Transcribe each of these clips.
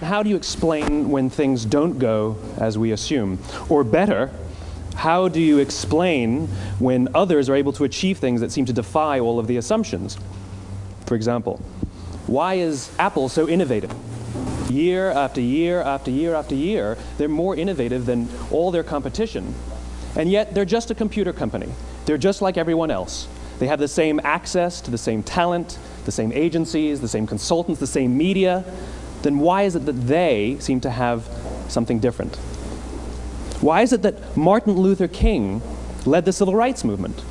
how do you explain when things don't go as we assume? Or better, how do you explain when others are able to achieve things that seem to defy all of the assumptions? For example, why is Apple so innovative? Year after year after year after year, they're more innovative than all their competition. And yet, they're just a computer company. They're just like everyone else. They have the same access to the same talent, the same agencies, the same consultants, the same media. Then why is it that they seem to have something different? Why is it that Martin Luther King led the civil rights movement?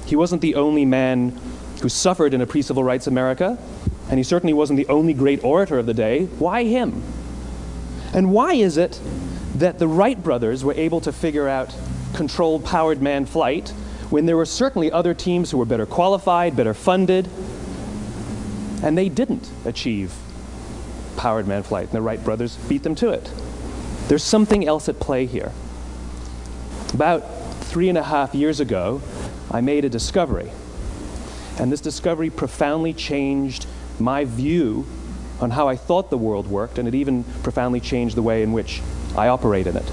He wasn't the only man who suffered in a pre-civil rights America, and he certainly wasn't the only great orator of the day. Why him? And why is it that the Wright brothers were able to figure out controlled powered manned flight when there were certainly other teams who were better qualified, better funded, and they didn't achieve powered manned flight, and the Wright brothers beat them to it? There's something else at play here. About 3.5 years ago, I made a discovery. And this discovery profoundly changed my view on how I thought the world worked, and it even profoundly changed the way in which I operate in it.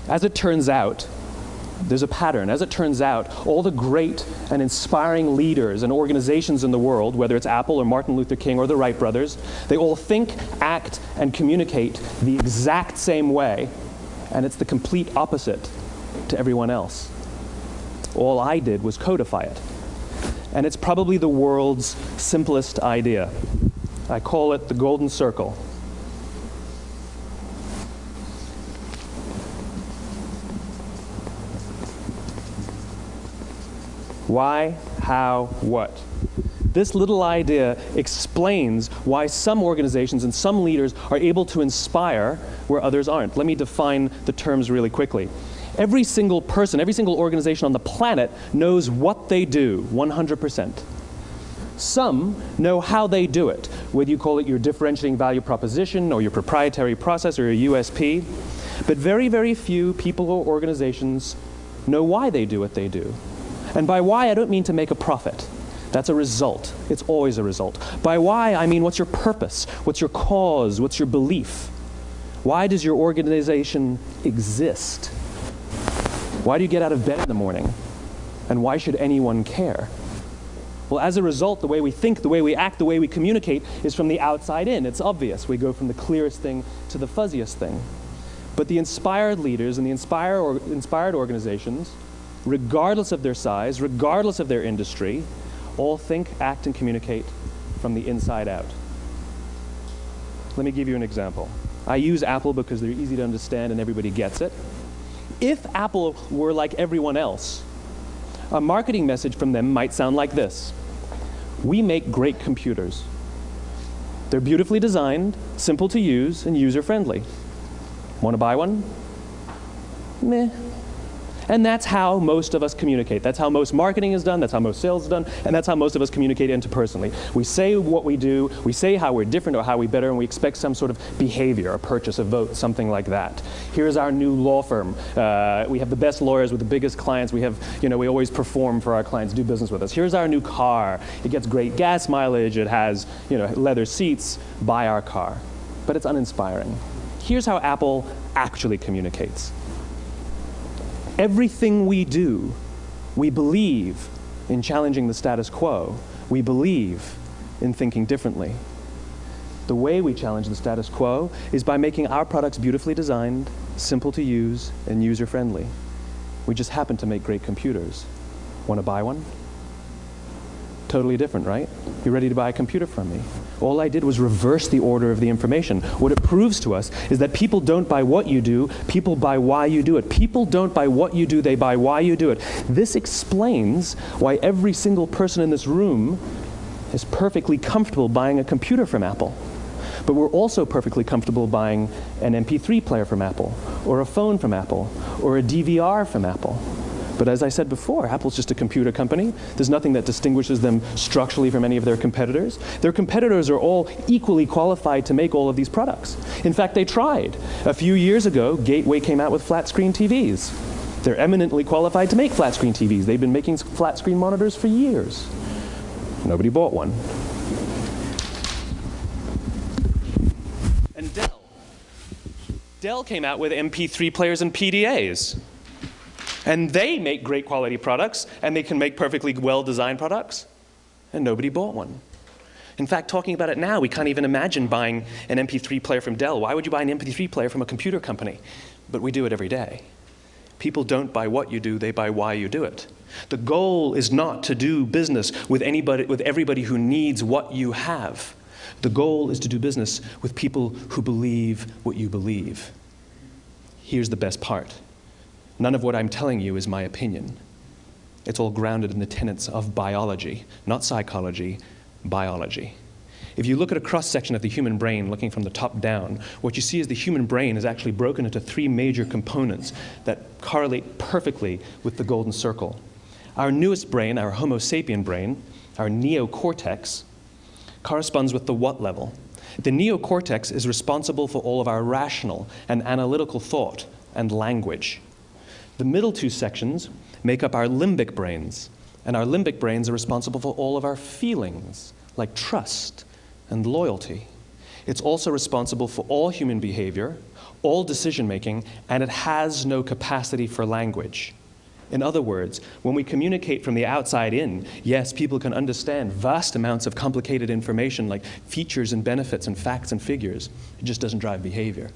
As it turns out, there's a pattern. As it turns out, all the great and inspiring leaders and organizations in the world, whether it's Apple or Martin Luther King or the Wright brothers, they all think, act, and communicate the exact same way, and it's the complete opposite to everyone else. All I did was codify it. And it's probably the world's simplest idea. I call it the golden circle. Why, how, what? This little idea explains why some organizations and some leaders are able to inspire where others aren't. Let me define the terms really quickly. Every single person, every single organization on the planet knows what they do, 100%. Some know how they do it, whether you call it your differentiating value proposition or your proprietary process or your USP. But very, very few people or organizations know why they do what they do. And by why, I don't mean to make a profit. That's a result. It's always a result. By why, I mean what's your purpose? What's your cause? What's your belief? Why does your organization exist? Why do you get out of bed in the morning? And why should anyone care? Well, as a result, the way we think, the way we act, the way we communicate is from the outside in. It's obvious. We go from the clearest thing to the fuzziest thing. But the inspired leaders and the inspired organizations, regardless of their size, regardless of their industry, all think, act, and communicate from the inside out. Let me give you an example. I use Apple because they're easy to understand and everybody gets it. If Apple were like everyone else, a marketing message from them might sound like this. We make great computers. They're beautifully designed, simple to use, and user-friendly. Want to buy one? Meh. And that's how most of us communicate. That's how most marketing is done, that's how most sales is done, and that's how most of us communicate interpersonally. We say what we do, we say how we're different or how we're better, and we expect some sort of behavior, a purchase, a vote, something like that. Here's our new law firm. We have the best lawyers with the biggest clients. We have, we always perform for our clients, do business with us. Here's our new car. It gets great gas mileage. It has, leather seats. Buy our car. But it's uninspiring. Here's how Apple actually communicates. Everything we do, we believe in challenging the status quo. We believe in thinking differently. The way we challenge the status quo is by making our products beautifully designed, simple to use, and user-friendly. We just happen to make great computers. Want to buy one? Totally different, right? You ready to buy a computer from me? All I did was reverse the order of the information. What it proves to us is that people don't buy what you do, people buy why you do it. People don't buy what you do, they buy why you do it. This explains why every single person in this room is perfectly comfortable buying a computer from Apple. But we're also perfectly comfortable buying an MP3 player from Apple, or a phone from Apple, or a DVR from Apple. But as I said before, Apple's just a computer company. There's nothing that distinguishes them structurally from any of their competitors. Their competitors are all equally qualified to make all of these products. In fact, they tried. A few years ago, Gateway came out with flat-screen TVs. They're eminently qualified to make flat-screen TVs. They've been making flat-screen monitors for years. Nobody bought one. Dell came out with MP3 players and PDAs. And they make great quality products, and they can make perfectly well-designed products, and nobody bought one. In fact, talking about it now, we can't even imagine buying an MP3 player from Dell. Why would you buy an MP3 player from a computer company? But we do it every day. People don't buy what you do, they buy why you do it. The goal is not to do business with everybody who needs what you have. The goal is to do business with people who believe what you believe. Here's the best part. None of what I'm telling you is my opinion. It's all grounded in the tenets of biology, not psychology, biology. If you look at a cross-section of the human brain, looking from the top down, what you see is the human brain is actually broken into 3 major components that correlate perfectly with the golden circle. Our newest brain, our Homo sapien brain, our neocortex, corresponds with the what level. The neocortex is responsible for all of our rational and analytical thought and language. The middle 2 sections make up our limbic brains, and our limbic brains are responsible for all of our feelings, like trust and loyalty. It's also responsible for all human behavior, all decision-making, and it has no capacity for language. In other words, when we communicate from the outside in, yes, people can understand vast amounts of complicated information like features and benefits and facts and figures. It just doesn't drive behavior.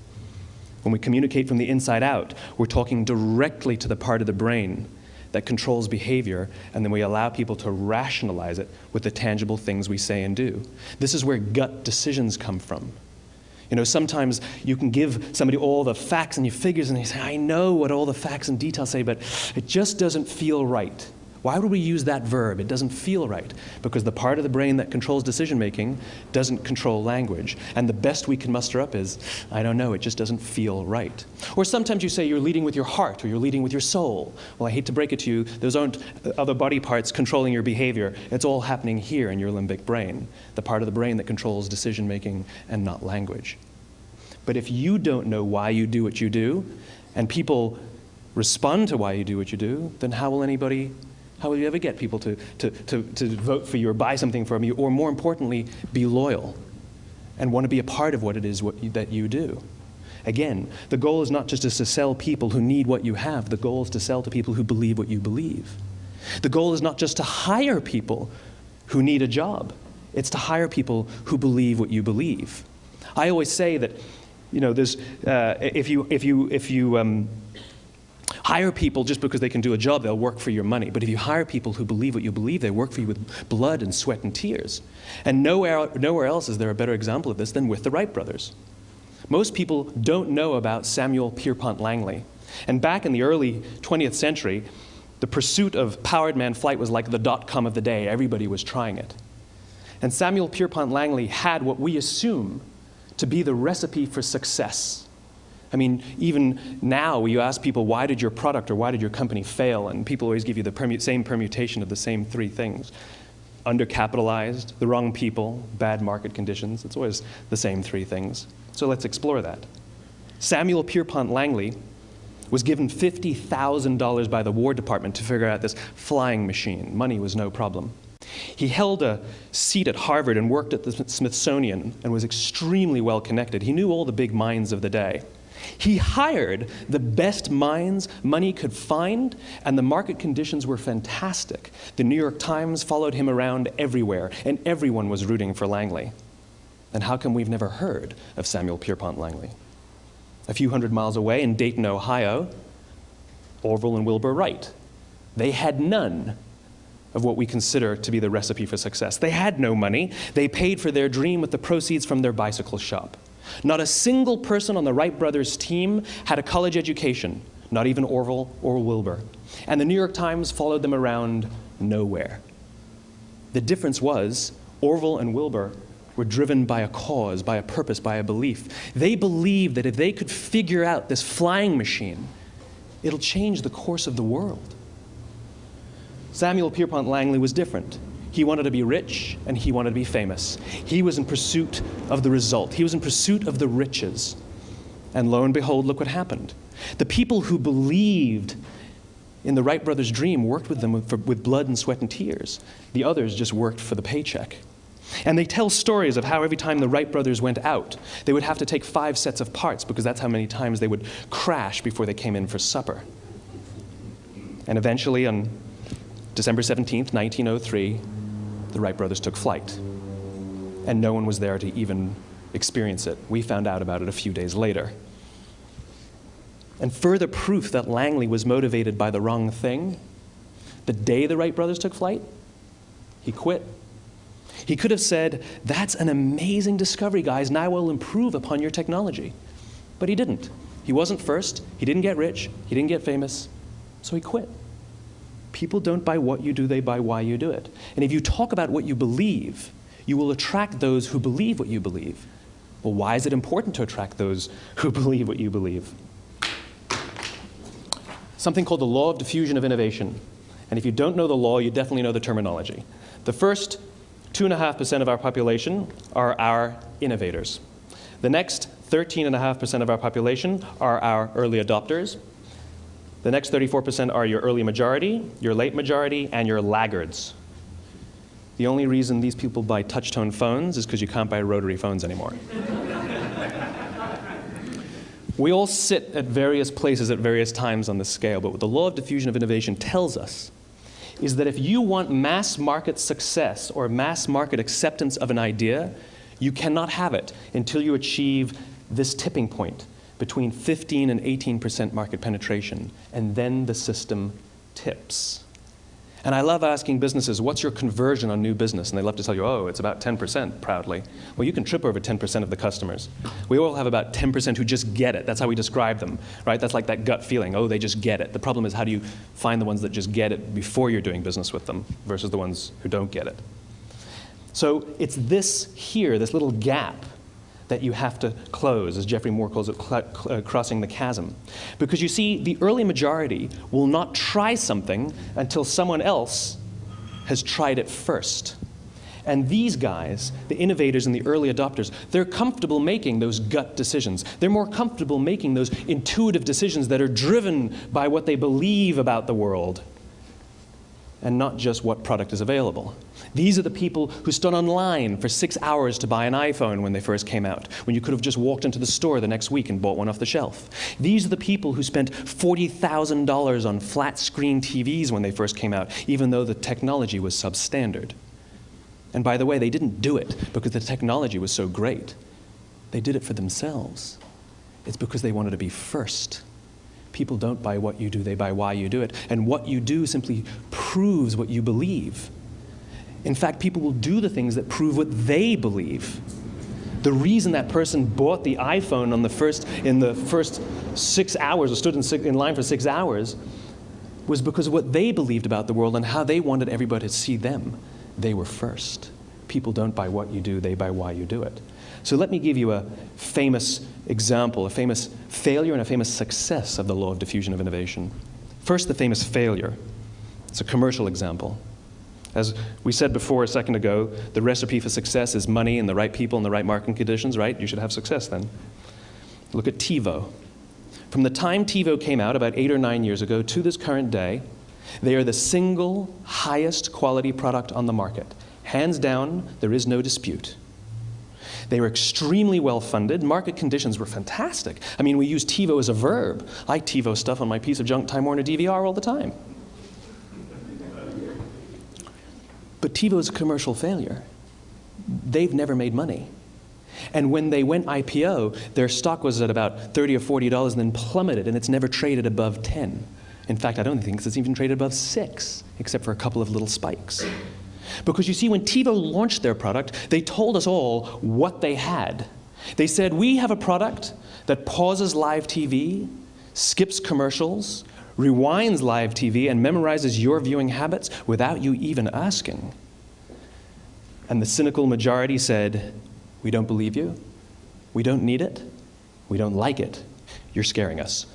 When we communicate from the inside out, we're talking directly to the part of the brain that controls behavior, and then we allow people to rationalize it with the tangible things we say and do. This is where gut decisions come from. You know, sometimes you can give somebody all the facts and your figures, and they say, I know what all the facts and details say, but it just doesn't feel right. Why would we use that verb? It doesn't feel right. Because the part of the brain that controls decision-making doesn't control language. And the best we can muster up is, I don't know, it just doesn't feel right. Or sometimes you say you're leading with your heart or you're leading with your soul. Well, I hate to break it to you, those aren't other body parts controlling your behavior. It's all happening here in your limbic brain, the part of the brain that controls decision-making and not language. But if you don't know why you do what you do, and people respond to why you do what you do, then how will you ever get people to vote for you or buy something from you, or more importantly, be loyal and want to be a part of what it is that you do? Again, the goal is not just to sell people who need what you have. The goal is to sell to people who believe what you believe. The goal is not just to hire people who need a job. It's to hire people who believe what you believe. I always say that, you know, there's, if you hire people just because they can do a job, they'll work for your money. But if you hire people who believe what you believe, they work for you with blood and sweat and tears. And nowhere else is there a better example of this than with the Wright brothers. Most people don't know about Samuel Pierpont Langley. And back in the early 20th century, the pursuit of powered man flight was like the dot-com of the day. Everybody was trying it. And Samuel Pierpont Langley had what we assume to be the recipe for success. I mean, even now, you ask people, why did your product or why did your company fail? And people always give you the same permutation of the same 3 things. Undercapitalized, the wrong people, bad market conditions. It's always the same 3 things. So let's explore that. Samuel Pierpont Langley was given $50,000 by the War Department to figure out this flying machine. Money was no problem. He held a seat at Harvard and worked at the Smithsonian and was extremely well connected. He knew all the big minds of the day. He hired the best minds money could find, and the market conditions were fantastic. The New York Times followed him around everywhere, and everyone was rooting for Langley. And how come we've never heard of Samuel Pierpont Langley? A few hundred miles away in Dayton, Ohio, Orville and Wilbur Wright. They had none of what we consider to be the recipe for success. They had no money. They paid for their dream with the proceeds from their bicycle shop. Not a single person on the Wright brothers' team had a college education, not even Orville or Wilbur. And the New York Times followed them around nowhere. The difference was Orville and Wilbur were driven by a cause, by a purpose, by a belief. They believed that if they could figure out this flying machine, it'll change the course of the world. Samuel Pierpont Langley was different. He wanted to be rich, and he wanted to be famous. He was in pursuit of the result. He was in pursuit of the riches. And lo and behold, look what happened. The people who believed in the Wright brothers' dream worked with them with blood and sweat and tears. The others just worked for the paycheck. And they tell stories of how every time the Wright brothers went out, they would have to take 5 sets of parts because that's how many times they would crash before they came in for supper. And eventually, on December 17th, 1903, the Wright brothers took flight. And no one was there to even experience it. We found out about it a few days later. And further proof that Langley was motivated by the wrong thing, the day the Wright brothers took flight, he quit. He could have said, "That's an amazing discovery, guys. Now we'll improve upon your technology." But he didn't. He wasn't first. He didn't get rich. He didn't get famous. So he quit. People don't buy what you do, they buy why you do it. And if you talk about what you believe, you will attract those who believe what you believe. Well, why is it important to attract those who believe what you believe? Something called the law of diffusion of innovation. And if you don't know the law, you definitely know the terminology. The first 2.5% of our population are our innovators. The next 13.5% of our population are our early adopters. The next 34% are your early majority, your late majority, and your laggards. The only reason these people buy touch-tone phones is because you can't buy rotary phones anymore. We all sit at various places at various times on the scale, but what the law of diffusion of innovation tells us is that if you want mass market success or mass market acceptance of an idea, you cannot have it until you achieve this tipping point between 15 and 18% market penetration, and then the system tips. And I love asking businesses, what's your conversion on new business? And they love to tell you, oh, it's about 10%, proudly. Well, you can trip over 10% of the customers. We all have about 10% who just get it. That's how we describe them, right? That's like that gut feeling, oh, they just get it. The problem is, how do you find the ones that just get it before you're doing business with them versus the ones who don't get it? So it's this here, this little gap, that you have to close, as Geoffrey Moore calls it, crossing the chasm. Because you see, the early majority will not try something until someone else has tried it first. And these guys, the innovators and the early adopters, they're comfortable making those gut decisions. They're more comfortable making those intuitive decisions that are driven by what they believe about the world, and not just what product is available. These are the people who stood online for 6 hours to buy an iPhone when they first came out, when you could have just walked into the store the next week and bought one off the shelf. These are the people who spent $40,000 on flat-screen TVs when they first came out, even though the technology was substandard. And by the way, they didn't do it because the technology was so great. They did it for themselves. It's because they wanted to be first. People don't buy what you do, they buy why you do it. And what you do simply proves what you believe. In fact, people will do the things that prove what they believe. The reason that person bought the iPhone in the first 6 hours, or stood in line for 6 hours, was because of what they believed about the world and how they wanted everybody to see them. They were first. People don't buy what you do, they buy why you do it. So let me give you a famous example, a famous failure and a famous success of the law of diffusion of innovation. First, the famous failure. It's a commercial example. As we said before a second ago, the recipe for success is money and the right people and the right marketing conditions, right? You should have success then. Look at TiVo. From the time TiVo came out about 8 or 9 years ago to this current day, they are the single highest quality product on the market. Hands down, there is no dispute. They were extremely well-funded. Market conditions were fantastic. I mean, we use TiVo as a verb. I TiVo stuff on my piece of junk Time Warner DVR all the time. But TiVo is a commercial failure. They've never made money. And when they went IPO, their stock was at about $30 or $40 and then plummeted, and it's never traded above 10. In fact, I don't think it's even traded above 6, except for a couple of little spikes. Because you see, when TiVo launched their product, they told us all what they had. They said, we have a product that pauses live TV, skips commercials, rewinds live TV, and memorizes your viewing habits without you even asking. And the cynical majority said, we don't believe you, we don't need it, we don't like it, you're scaring us.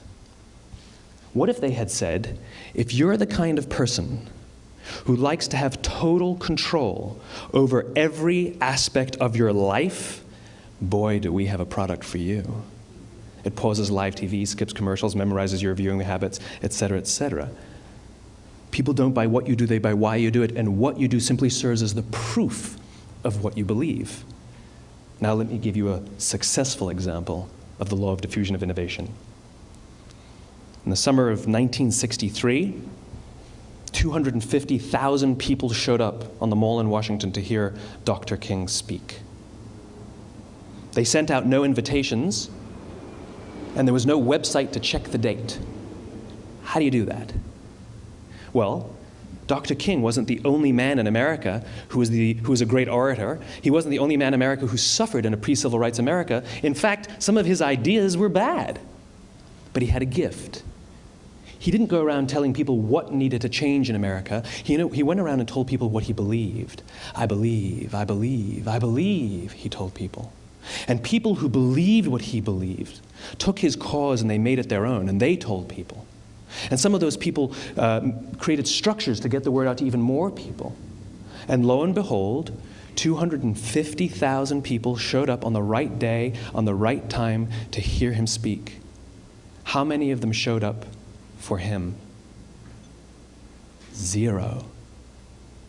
What if they had said, if you're the kind of person who likes to have total control over every aspect of your life, boy, do we have a product for you. It pauses live TV, skips commercials, memorizes your viewing habits, etc., etc. People don't buy what you do, they buy why you do it, and what you do simply serves as the proof of what you believe. Now let me give you a successful example of the law of diffusion of innovation. In the summer of 1963, 250,000 people showed up on the Mall in Washington to hear Dr. King speak. They sent out no invitations, and there was no website to check the date. How do you do that? Well, Dr. King wasn't the only man in America who was a great orator. He wasn't the only man in America who suffered in a pre-civil rights America. In fact, some of his ideas were bad. But he had a gift. He didn't go around telling people what needed to change in America. He went around and told people what he believed. I believe, I believe, I believe, he told people. And people who believed what he believed took his cause and they made it their own, and they told people. And some of those people created structures to get the word out to even more people. And lo and behold, 250,000 people showed up on the right day, on the right time to hear him speak. How many of them showed up for him? 0.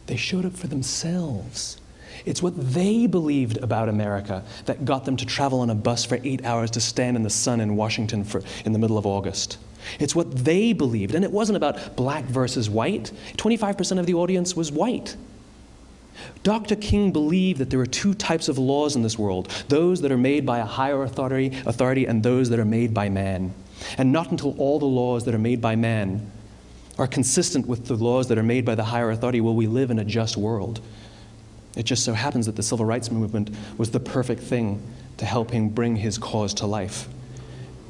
They showed up for themselves. It's what they believed about America that got them to travel on a bus for 8 hours to stand in the sun in Washington in the middle of August. It's what they believed, and it wasn't about black versus white. 25% of the audience was white. Dr. King believed that there are 2 types of laws in this world, those that are made by a higher authority and those that are made by man. And not until all the laws that are made by man are consistent with the laws that are made by the higher authority will we live in a just world. It just so happens that the civil rights movement was the perfect thing to help him bring his cause to life.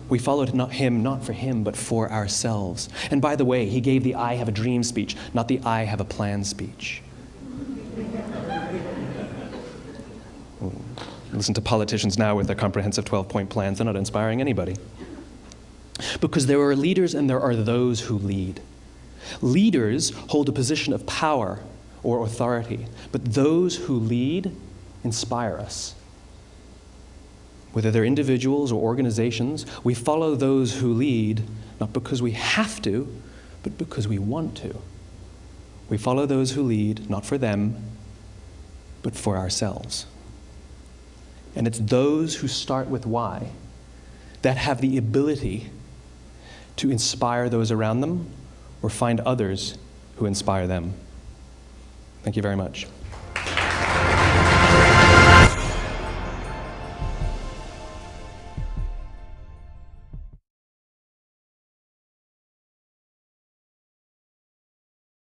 We followed him not for him, but for ourselves. And by the way, he gave the I have a dream speech, not the I have a plan speech. Listen to politicians now with their comprehensive 12-point plans. They're not inspiring anybody. Because there are leaders and there are those who lead. Leaders hold a position of power or authority, but those who lead inspire us. Whether they're individuals or organizations, we follow those who lead, not because we have to, but because we want to. We follow those who lead, not for them, but for ourselves. And it's those who start with why that have the ability to inspire those around them or find others who inspire them. Thank you very much.